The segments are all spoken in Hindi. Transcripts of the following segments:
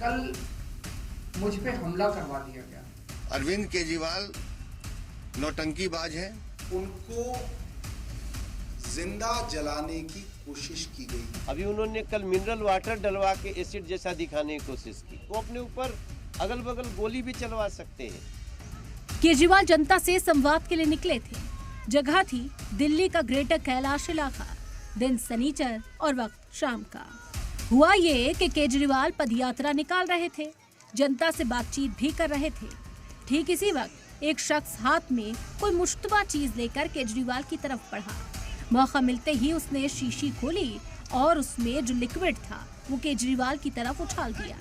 कल मुझ पे हमला करवा दिया गया। अरविंद केजरीवाल नौटंकीबाज हैं। उनको जिंदा जलाने की कोशिश की गई। अभी उन्होंने कल मिनरल वाटर डलवा के एसिड जैसा दिखाने की कोशिश की। वो अपने ऊपर अगल बगल गोली भी चलवा सकते हैं। केजरीवाल जनता से संवाद के लिए निकले थे। जगह थी दिल्ली का ग्रेटर कैलाश इलाका। दिन शनिचर और वक्त शाम का। हुआ ये कि केजरीवाल पदयात्रा निकाल रहे थे, जनता से बातचीत भी कर रहे थे। ठीक इसी वक्त एक शख्स हाथ में कोई मुश्तबा चीज लेकर केजरीवाल की तरफ बढ़ा। मौका मिलते ही उसने शीशी खोली और उसमें जो लिक्विड था वो केजरीवाल की तरफ उछाल दिया।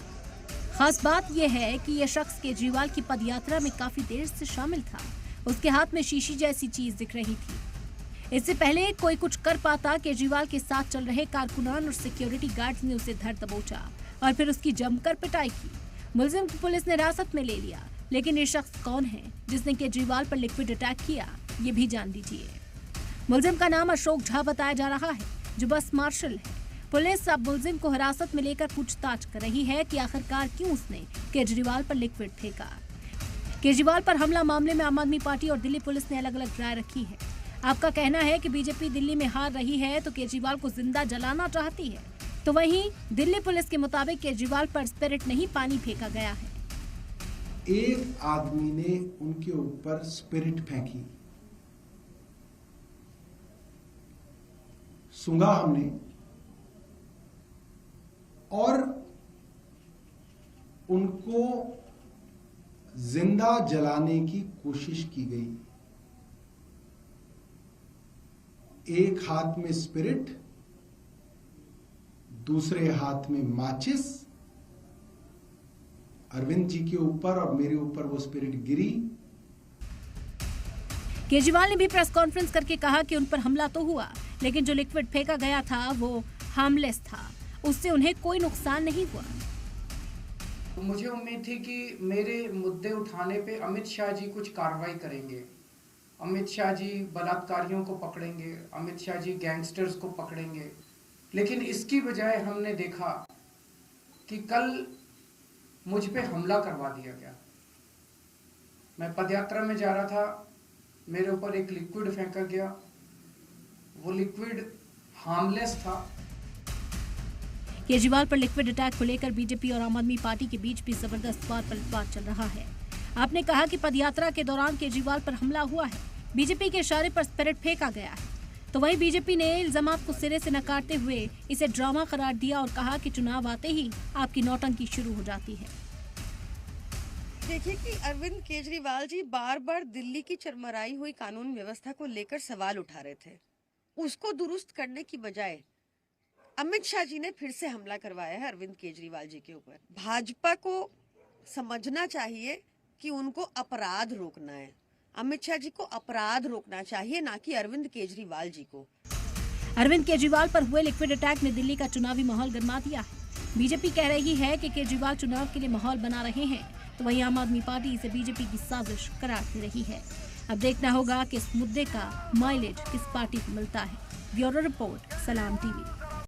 खास बात यह है कि यह शख्स केजरीवाल की पदयात्रा में काफी देर से शामिल था। उसके हाथ में शीशी जैसी चीज दिख रही थी। इससे पहले कोई कुछ कर पाता, केजरीवाल के साथ चल रहे कारकुनान और सिक्योरिटी गार्ड्स ने उसे धर दबोचा और फिर उसकी जमकर पिटाई की। मुलजिम को पुलिस ने हिरासत में ले लिया, लेकिन ये शख्स कौन है जिसने केजरीवाल पर लिक्विड अटैक किया, ये भी जान लीजिए। मुलजिम का नाम अशोक झा बताया जा रहा है, जो बस मार्शल है। पुलिस अब मुलजिम को हिरासत में लेकर पूछताछ कर रही है कि आखिरकार क्यों उसने केजरीवाल पर लिक्विड फेंका। केजरीवाल पर हमला मामले में आम आदमी पार्टी और दिल्ली पुलिस ने अलग अलग राय रखी है। आपका कहना है कि बीजेपी दिल्ली में हार रही है तो केजरीवाल को जिंदा जलाना चाहती है, तो वहीं दिल्ली पुलिस के मुताबिक केजरीवाल पर स्पिरिट नहीं पानी फेंका गया है। एक आदमी ने उनके ऊपर स्पिरिट फेंकी, सूंघा हमने और उनको जिंदा जलाने की कोशिश की गई। एक हाथ में स्पिरिट, दूसरे हाथ में माचिस। अरविंद जी के ऊपर और मेरे ऊपर वो स्पिरिट गिरी। केजरीवाल ने भी प्रेस कॉन्फ्रेंस करके कहा कि उन पर हमला तो हुआ, लेकिन जो लिक्विड फेंका गया था वो हार्मलेस था, उससे उन्हें कोई नुकसान नहीं हुआ। मुझे उम्मीद थी कि मेरे मुद्दे उठाने पे अमित शाह जी कुछ कार्रवाई करेंगे। अमित शाह जी बलात्कारियों को पकड़ेंगे, अमित शाह जी गैंगस्टर्स को पकड़ेंगे, लेकिन इसकी बजाय हमने देखा कि कल मुझ पे हमला करवा दिया गया। मैं पदयात्रा में जा रहा था, मेरे ऊपर एक लिक्विड फेंका गया। वो लिक्विड हार्मलेस था। केजरीवाल पर लिक्विड अटैक को लेकर बीजेपी और आम आदमी पार्टी के बीच भी जबरदस्त वार पलटवार चल रहा है। आपने कहा कि पदयात्रा के दौरान केजरीवाल पर हमला हुआ है, बीजेपी के इशारे पर स्पिरिट फेंका गया है, तो वहीं बीजेपी ने इल्जामात को सिरे से नकारते हुए इसे ड्रामा करार दिया और कहा कि चुनाव आते ही आपकी नौटंकी शुरू हो जाती है। देखिए कि अरविंद केजरीवाल जी बार बार दिल्ली की चरमराई हुई कानून व्यवस्था को लेकर सवाल उठा रहे थे। उसको दुरुस्त करने की बजाय अमित शाह जी ने फिर से हमला करवाया है अरविंद केजरीवाल जी के ऊपर। भाजपा को समझना चाहिए कि उनको अपराध रोकना है। अमित शाह जी को अपराध रोकना चाहिए, ना कि अरविंद केजरीवाल जी को। अरविंद केजरीवाल पर हुए लिक्विड अटैक ने दिल्ली का चुनावी माहौल गर्मा दिया है। बीजेपी कह रही है कि केजरीवाल चुनाव के लिए माहौल बना रहे हैं, तो वहीं आम आदमी पार्टी इसे बीजेपी की साजिश करार दे रही है। अब देखना होगा कि इस मुद्दे का माइलेज किस पार्टी को मिलता है। ब्यूरो रिपोर्ट, सलाम टीवी।